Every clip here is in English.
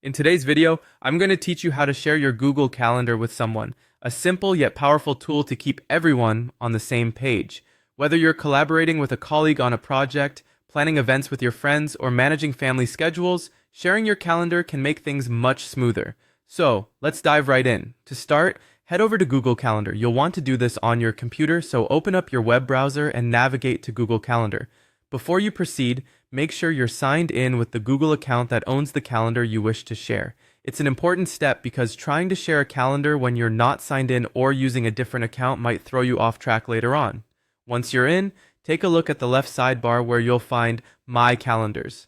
In today's video, I'm going to teach you how to share your Google Calendar with someone, a simple yet powerful tool to keep everyone on the same page. Whether you're collaborating with a colleague on a project, planning events with your friends, or managing family schedules, sharing your calendar can make things much smoother. So, let's dive right in. To start, head over to Google Calendar. You'll want to do this on your computer, so open up your web browser and navigate to Google Calendar. Before you proceed, make sure you're signed in with the Google account that owns the calendar you wish to share. It's an important step because trying to share a calendar when you're not signed in or using a different account might throw you off track later on. Once you're in, take a look at the left sidebar where you'll find My Calendars.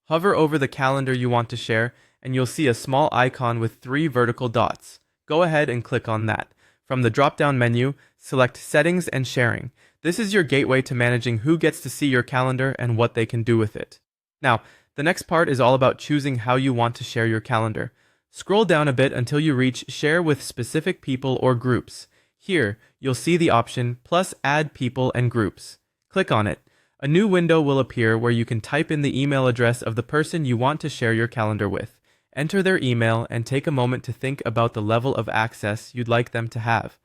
Hover over the calendar you want to share, and you'll see a small icon with 3 vertical dots. Go ahead and click on that. From the drop-down menu, select Settings and Sharing. This is your gateway to managing who gets to see your calendar and what they can do with it. Now, the next part is all about choosing how you want to share your calendar. Scroll down a bit until you reach Share with Specific People or Groups. Here, you'll see the option Plus Add People and Groups. Click on it. A new window will appear where you can type in the email address of the person you want to share your calendar with. Enter their email and take a moment to think about the level of access you'd like them to have.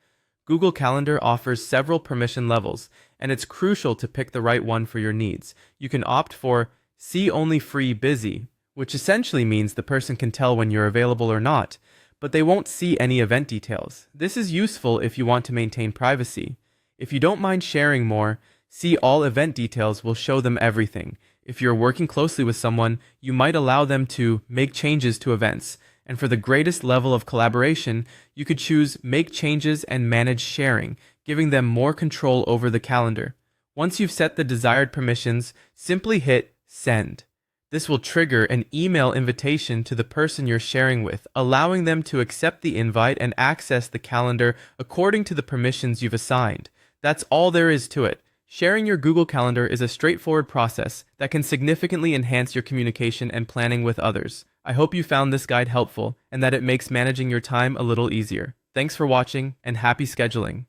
Google Calendar offers several permission levels, and it's crucial to pick the right one for your needs. You can opt for See Only Free Busy, which essentially means the person can tell when you're available or not, but they won't see any event details. This is useful if you want to maintain privacy. If you don't mind sharing more, See All Event Details will show them everything. If you're working closely with someone, you might allow them to make changes to events. And for the greatest level of collaboration, you could choose Make Changes and Manage Sharing, giving them more control over the calendar. Once you've set the desired permissions, simply hit Send. This will trigger an email invitation to the person you're sharing with, allowing them to accept the invite and access the calendar according to the permissions you've assigned. That's all there is to it. Sharing your Google Calendar is a straightforward process that can significantly enhance your communication and planning with others. I hope you found this guide helpful and that it makes managing your time a little easier. Thanks for watching and happy scheduling.